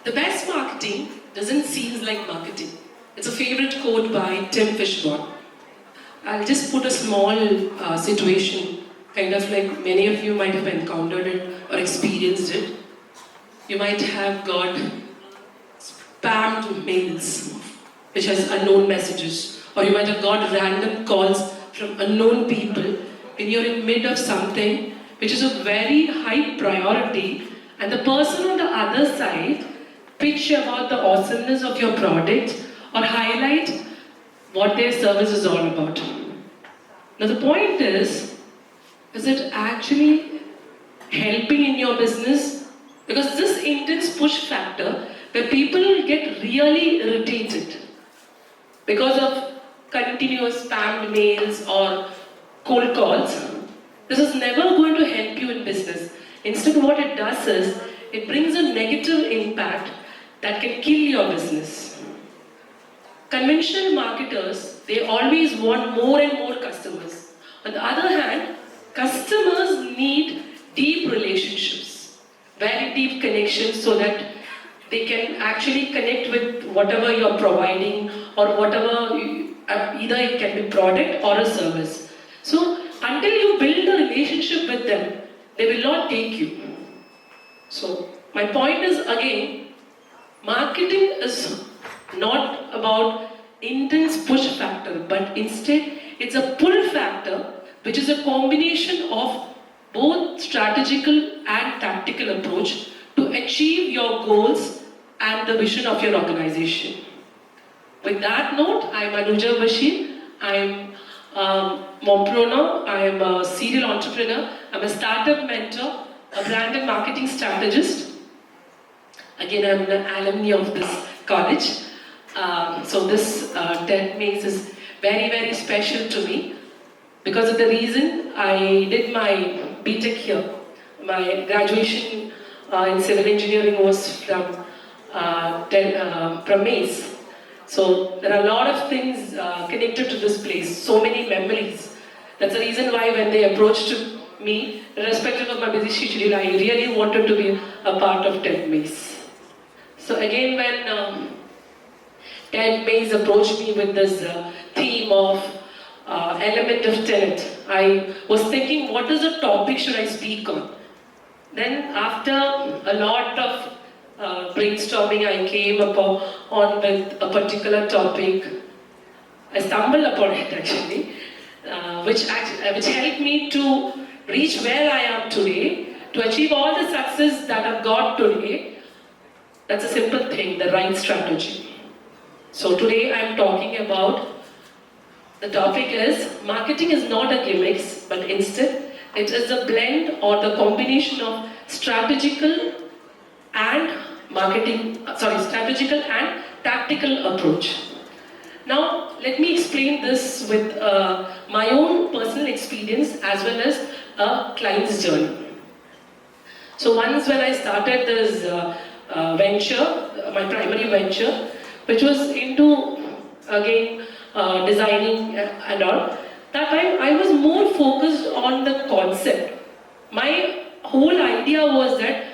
The best marketing doesn't seem like marketing. It's a favorite quote by Tim Fishborn. I'll just put a small situation, kind of like many of you might have encountered it or experienced it. You might have got spammed mails, which has unknown messages, or you might have got random calls from unknown people when you're in mid of something which is a very high priority, and the person on the other side pitch about the awesomeness of your product or highlight what their service is all about. Now the point is it actually helping in your business? Because this intense push factor where people get really irritated because of continuous spammed mails or cold calls, this is never going to help you in business. Instead, what it does is, it brings a negative impact that can kill your business. Conventional marketers, they always want more and more customers. On the other hand, customers need deep relationships, very deep connections, so that they can actually connect with whatever you're providing or whatever, either it can be product or a service. So until you build a relationship with them, they will not take you. So my point is, again, marketing is not about intense push factor, but instead it's a pull factor, which is a combination of both strategical and tactical approach to achieve your goals and the vision of your organization. With that note, I am Anooja Bashir. I am mompreneur, I am a serial entrepreneur, I'm a startup mentor, a brand and marketing strategist. Again, I'm an alumni of this college. So this TEDxMACE is very, very special to me because of the reason I did my BTech here. My graduation in civil engineering was from MACE. So there are a lot of things connected to this place, so many memories. That's the reason why when they approached me, irrespective of my busy schedule, I really wanted to be a part of TEDxMACE. So again, when TEDxMACE approached me with this theme of element of tenet, I was thinking, what is the topic should I speak on? Then after a lot of brainstorming, I came on with a particular topic. I stumbled upon it actually, which helped me to reach where I am today, to achieve all the success that I've got today. That's a simple thing, the right strategy. So today I'm talking about, the topic is, marketing is not a gimmick, but instead it is a blend or the combination of strategical and tactical approach. Now, let me explain this with my own personal experience as well as a client's journey. So once when I started this venture, my primary venture, which was into, again, designing and all, that time I was more focused on the concept. My whole idea was that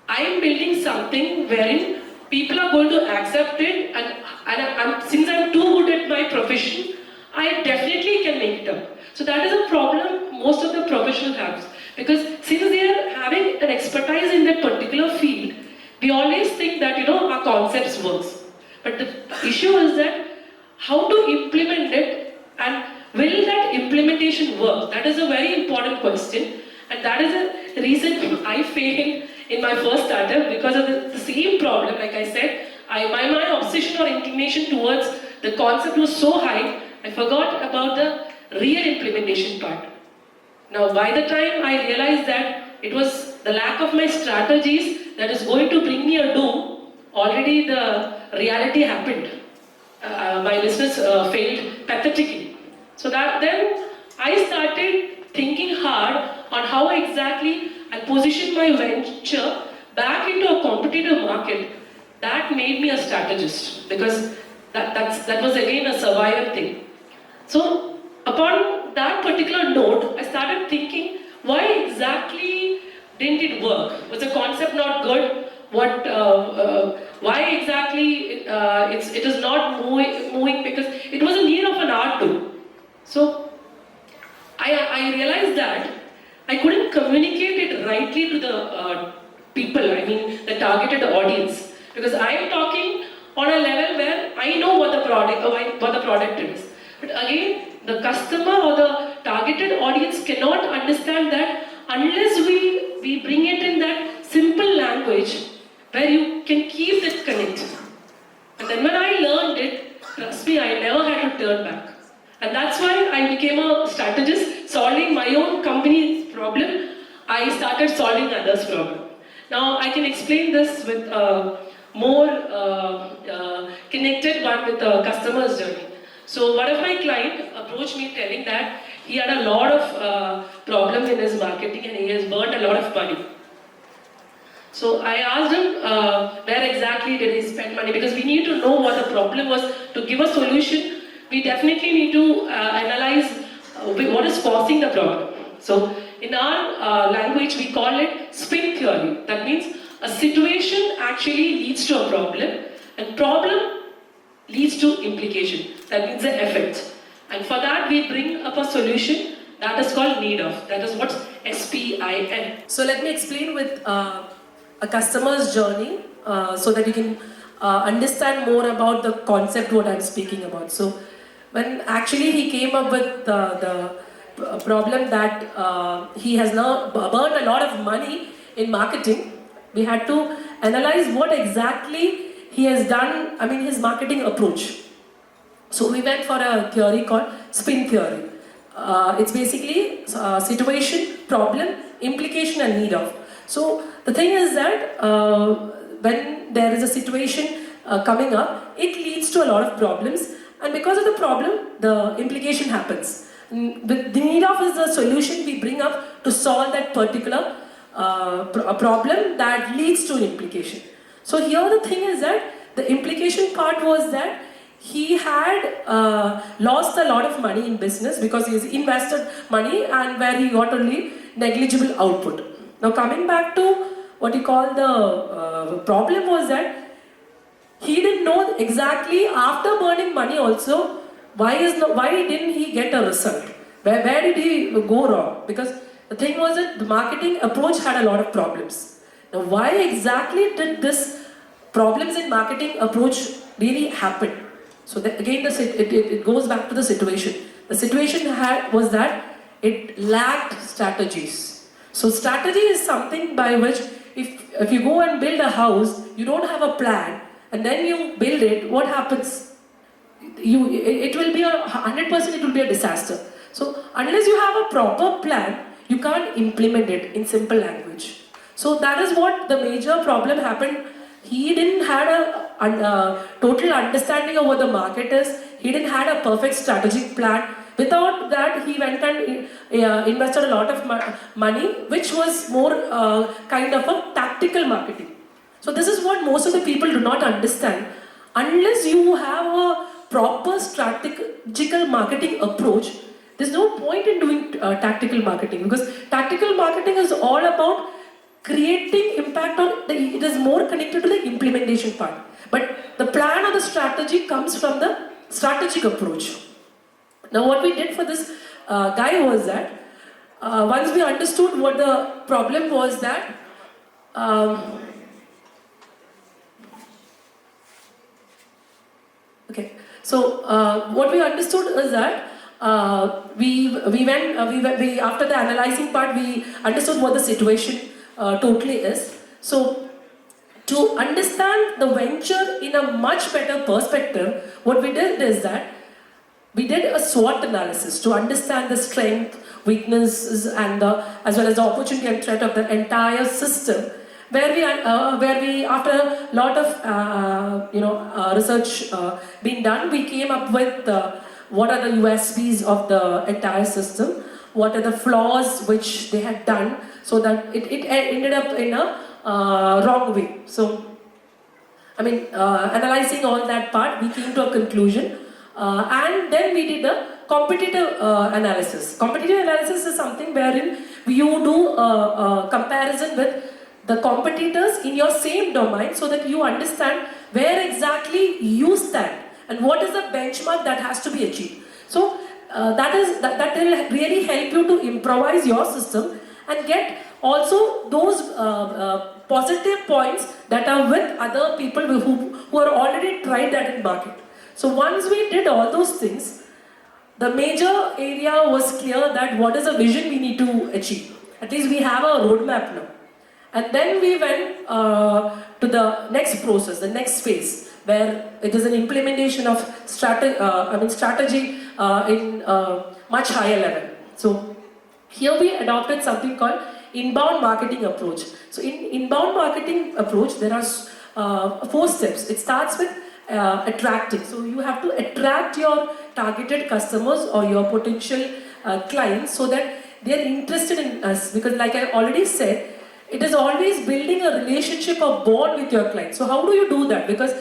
I am building something wherein people are going to accept it, and since I'm too good at my profession, I definitely can make it up. So that is a problem most of the professionals have, because since they are having an expertise in that particular field, we always think that our concepts works. But the issue is that how to implement it, and will that implementation work? That is a very important question, and that is the reason I failed in my first startup, because of the same problem. Like I said, my obsession or inclination towards the concept was so high, I forgot about the real implementation part. Now, by the time I realized that it was the lack of my strategies that is going to bring me a doom, already the reality happened. My business failed pathetically. So then I started thinking hard on how exactly I position my venture back into a competitive market. That made me a strategist, because that was again a survival thing. So upon that particular note, I started thinking, why exactly didn't it work? Was the concept not good? Why exactly it is not moving? Because it was a need of an art too. So I realized that I couldn't communicate it rightly to the people, I mean the targeted audience. Because I am talking on a level where I know what the product is. But again, the customer or the targeted audience cannot understand that unless we bring it in that simple language where you can keep it connected. And then when I learned it, trust me, I never had to turn back. And that's why I became a strategist, solving my own company's problem. I started solving others' problem. Now I can explain this with a more connected one with the customer's journey. So one of my clients approached me telling that he had a lot of problem in his marketing and he has burned a lot of money. So I asked him where exactly did he spend money, because we need to know what the problem was. To give a solution, we definitely need to analyze what is causing the problem. So in our language we call it spin theory. That means a situation actually leads to a problem and problem leads to implication. That means the effect. And for that we bring up a solution that is called need of. That is what's SPIN. So let me explain with a customer's journey so that you can understand more about the concept what I'm speaking about. So when actually he came up with the problem that he has now burned a lot of money in marketing, we had to analyze what exactly he has done, I mean his marketing approach. So we went for a theory called spin theory. It's basically situation, problem, implication and need of. So the thing is that when there is a situation coming up, it leads to a lot of problems, and because of the problem, the implication happens. The need of is the solution we bring up to solve that particular problem that leads to an implication. So here the thing is that the implication part was that he had lost a lot of money in business because he's invested money and where he got only negligible output. Now coming back to what you call the problem was that he didn't know exactly after burning money also why didn't he get a result? Where did he go wrong? Because the thing was that the marketing approach had a lot of problems. Now why exactly did this problems in marketing approach really happen? So again it goes back to the situation. The situation was that it lacked strategies. So strategy is something by which if you go and build a house, you don't have a plan and then you build it, what happens? It will be 100% it will be a disaster. So unless you have a proper plan, you can't implement it in simple language. So that is what the major problem happened. He didn't have a total understanding of what the market is. He didn't have a perfect strategic plan. Without that, he went and invested a lot of money, which was more kind of a tactical marketing. So this is what most of the people do not understand. Unless you have a proper strategical marketing approach, there's no point in doing tactical marketing, because tactical marketing is all about creating impact it is more connected to the implementation part. But the plan or the strategy comes from the strategic approach. Now what we did for this guy was that once we understood what the problem was that okay, so what we understood is that after the analyzing part, we understood what the situation totally is. So to understand the venture in a much better perspective, what we did is that we did a SWOT analysis to understand the strength, weaknesses and as well as the opportunity and threat of the entire system, where we after a lot of research being done, we came up with what are the USPs of the entire system, what are the flaws which they had done, so that it ended up in a wrong way. So, I mean, analyzing all that part, we came to a conclusion, and then we did a competitive analysis. Competitive analysis is something wherein you do a comparison with the competitors in your same domain so that you understand where exactly you stand and what is the benchmark that has to be achieved. So that will really help you to improvise your system and get also those positive points that are with other people who are already tried that in market. So once we did all those things, the major area was clear that what is the vision we need to achieve. At least we have a roadmap now. And then we went to the next process, the next phase, where it is an implementation of strategy in much higher level. So here we adopted something called inbound marketing approach. So in inbound marketing approach, there are 4 steps. It starts with attracting. So you have to attract your targeted customers or your potential clients so that they are interested in us. Because like I already said, it is always building a relationship or bond with your client. So how do you do that? Because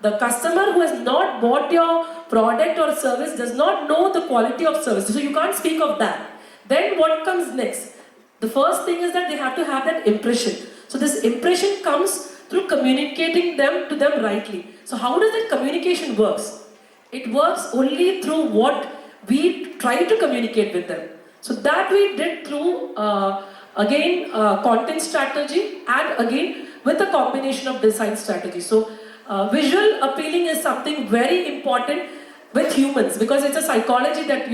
the customer who has not bought your product or service does not know the quality of service. So you can't speak of that. Then what comes next? The first thing is that they have to have that impression. So this impression comes through communicating to them rightly. So how does that communication works? It works only through what we try to communicate with them. So that we did through content strategy and again with a combination of design strategy. So visual appealing is something very important with humans because it's a psychology that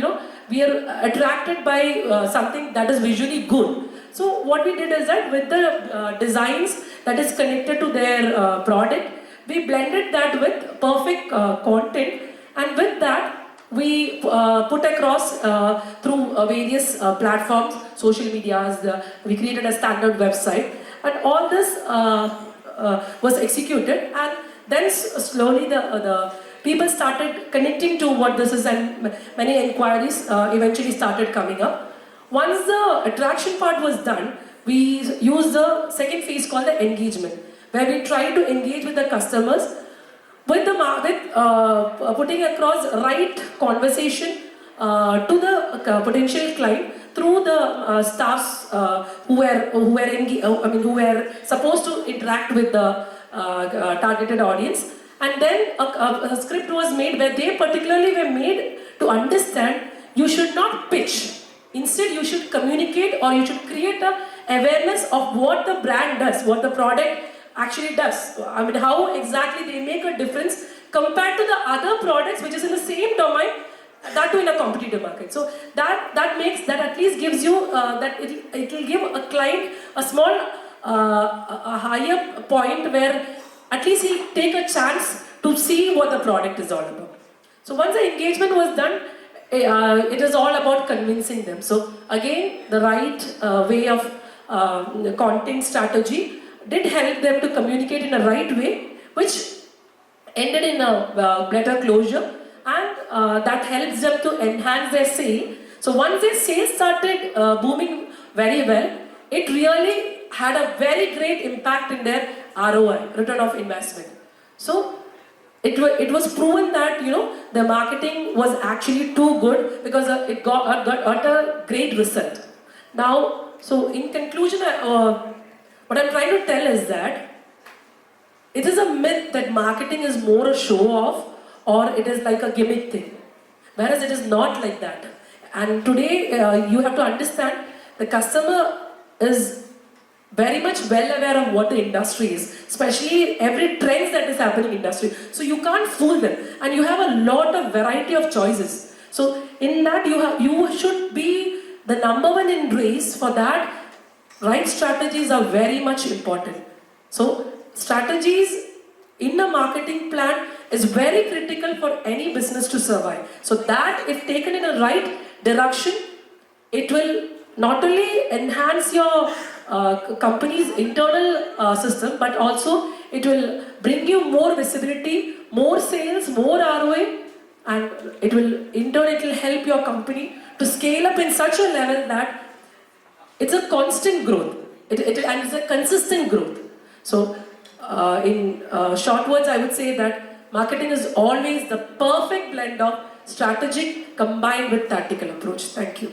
we are attracted by something that is visually good. So what we did is that with the designs that is connected to their product, we blended that with perfect content, and with that we put across through various platforms, social medias, we created a standard website, and all this was executed, and then slowly the people started connecting to what this is, and many inquiries eventually started coming up. Once the attraction part was done, we used the second phase called the engagement, where we try to engage with the customers with putting across right conversation to the potential client through the staffs who were supposed to interact with the targeted audience. And then a script was made where they particularly were made to understand you should not pitch. Instead, you should communicate or you should create an awareness of what the brand does, what the product actually does. I mean, how exactly they make a difference compared to the other products which is in the same domain, that too in a competitive market. So that at least gives you that it will give a client a small a higher point where at least he'll take a chance to see what the product is all about. So once the engagement was done, it is all about convincing them. So again, the right way of content strategy did help them to communicate in a right way, which ended in a better closure, and that helps them to enhance their sale. So once their sales started booming very well, it really had a very great impact in their ROI, return of investment. So it was proven that the marketing was actually too good because it got a great result. Now, so in conclusion, what I'm trying to tell is that it is a myth that marketing is more a show off or it is like a gimmick thing, whereas it is not like that. And today you have to understand the customer is very much well aware of what the industry is, especially every trend that is happening in industry. So you can't fool them, and you have a lot of variety of choices. So in that you should be the #1 in race. For that, right strategies are very much important. So strategies in a marketing plan is very critical for any business to survive. So that if taken in a right direction, it will not only enhance your company's internal system, but also it will bring you more visibility, more sales, more ROI, and it will help your company to scale up in such a level that it's a constant growth and it's a consistent growth. So in short words, I would say that marketing is always the perfect blend of strategic combined with tactical approach. Thank you.